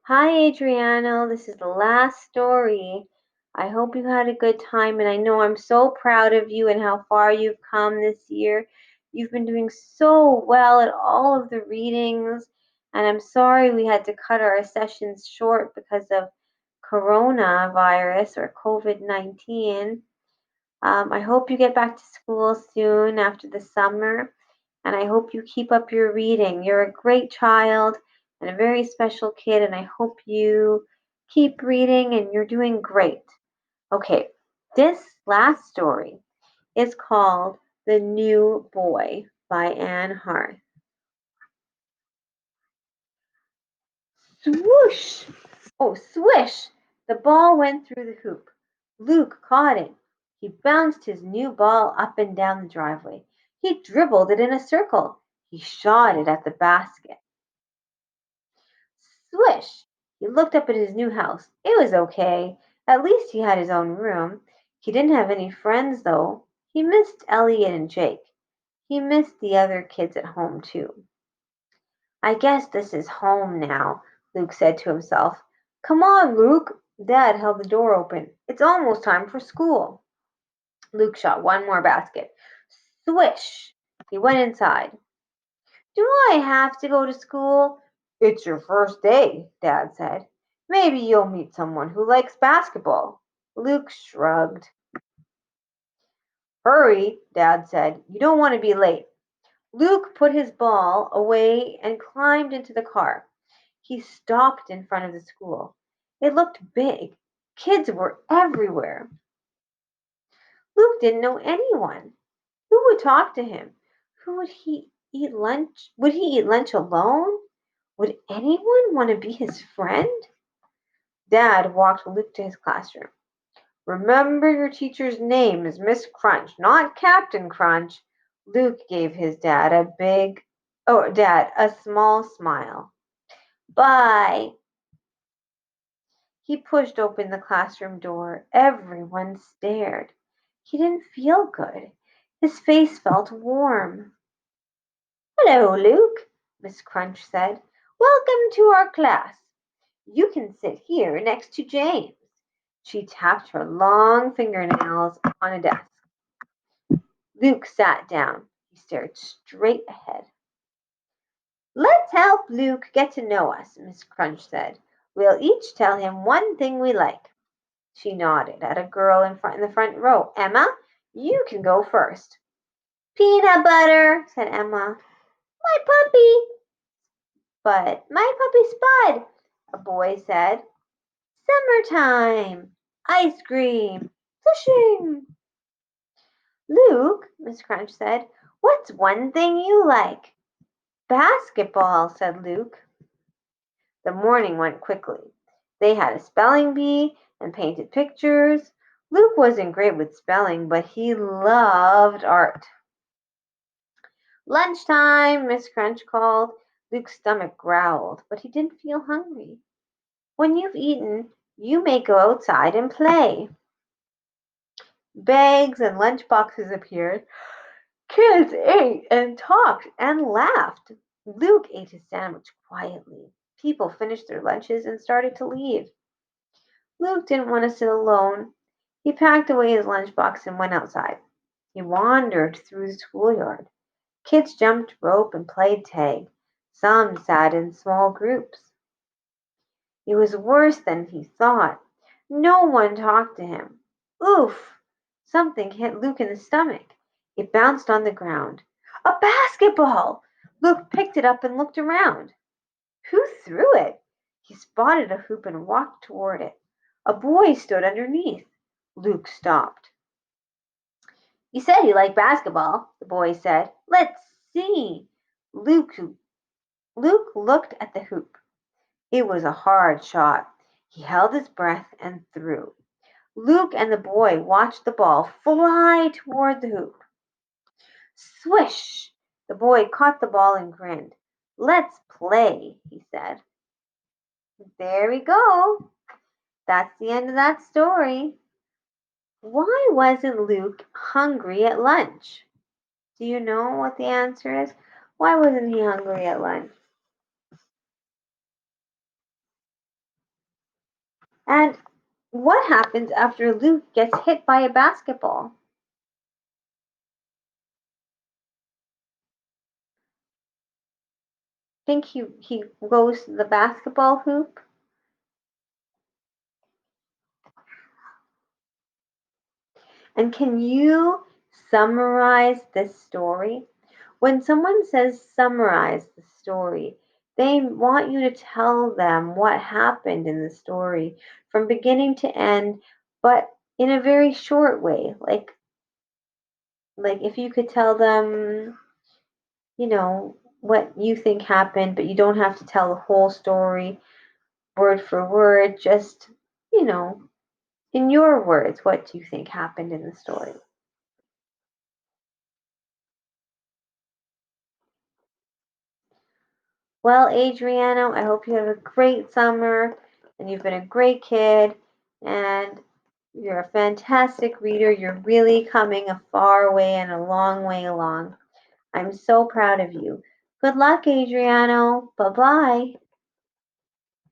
Hi, Adriano. This is the last story. I hope you had a good time, and I know I'm so proud of you and how far you've come this year. You've been doing so well at all of the readings, and I'm sorry we had to cut our sessions short because of coronavirus or COVID-19. I hope you get back to school soon after the summer, and I hope you keep up your reading. You're a great child and a very special kid, and I hope you keep reading and you're doing great. Okay, this last story is called The New Boy by Anne Hart. Swoosh! Oh, swish! The ball went through the hoop. Luke caught it. He bounced his new ball up and down the driveway. He dribbled it in a circle. He shot it at the basket. Swish! He looked up at his new house. It was okay. At least he had his own room. He didn't have any friends, though. He missed Elliot and Jake. He missed the other kids at home, too. I guess this is home now, Luke said to himself. Come on, Luke. Dad held the door open. It's almost time for school. Luke shot one more basket. Swish! He went inside. Do I have to go to school? It's your first day, Dad said. Maybe you'll meet someone who likes basketball. Luke shrugged. Hurry, Dad said. You don't want to be late. Luke put his ball away and climbed into the car. He stopped in front of the school. It looked big. Kids were everywhere. Luke didn't know anyone. Who would talk to him? Who would he eat lunch? Would he eat lunch alone? Would anyone want to be his friend? Dad walked Luke to his classroom. Remember your teacher's name is Miss Crunch, not Captain Crunch. Luke gave his dad a small smile. Bye. He pushed open the classroom door. Everyone stared. He didn't feel good. His face felt warm. Hello, Luke, Miss Crunch said. Welcome to our class. You can sit here next to James. She tapped her long fingernails on a desk. Luke sat down. He stared straight ahead. Let's help Luke get to know us, Miss Crunch said. We'll each tell him one thing we like. She nodded at a girl in the front row. Emma, you can go first. Peanut butter, said Emma. My puppy. But my puppy Spud, a boy said. Summertime. Ice cream. Fishing. Luke, Miss Crunch said, what's one thing you like? Basketball, said Luke. The morning went quickly. They had a spelling bee and painted pictures. Luke wasn't great with spelling, but he loved art. Lunchtime, Miss Crunch called. Luke's stomach growled, but he didn't feel hungry. When you've eaten, you may go outside and play. Bags and lunch boxes appeared. Kids ate and talked and laughed. Luke ate his sandwich quietly. People finished their lunches and started to leave. Luke didn't want to sit alone. He packed away his lunchbox and went outside. He wandered through the schoolyard. Kids jumped rope and played tag. Some sat in small groups. It was worse than he thought. No one talked to him. Oof! Something hit Luke in the stomach. It bounced on the ground. A basketball! Luke picked it up and looked around. Who threw it? He spotted a hoop and walked toward it. A boy stood underneath. Luke stopped. You said you like basketball, the boy said. Let's see. Luke Luke looked at the hoop. It was a hard shot. He held his breath and threw. Luke and the boy watched the ball fly toward the hoop. Swish! The boy caught the ball and grinned. Let's play, he said. There we go. That's the end of that story. Why wasn't Luke hungry at lunch? Do you know what the answer is? Why wasn't he hungry at lunch? And what happens after Luke gets hit by a basketball? Think he goes to the basketball hoop? And can you summarize this story? When someone says summarize the story, they want you to tell them what happened in the story from beginning to end, but in a very short way. Like if you could tell them, what you think happened, but you don't have to tell the whole story word for word, just, you know, in your words, what do you think happened in the story? Well, Adriano, I hope you have a great summer and you've been a great kid and you're a fantastic reader. You're really coming a far way and a long way along. I'm so proud of you. Good luck, Adriano. Bye bye.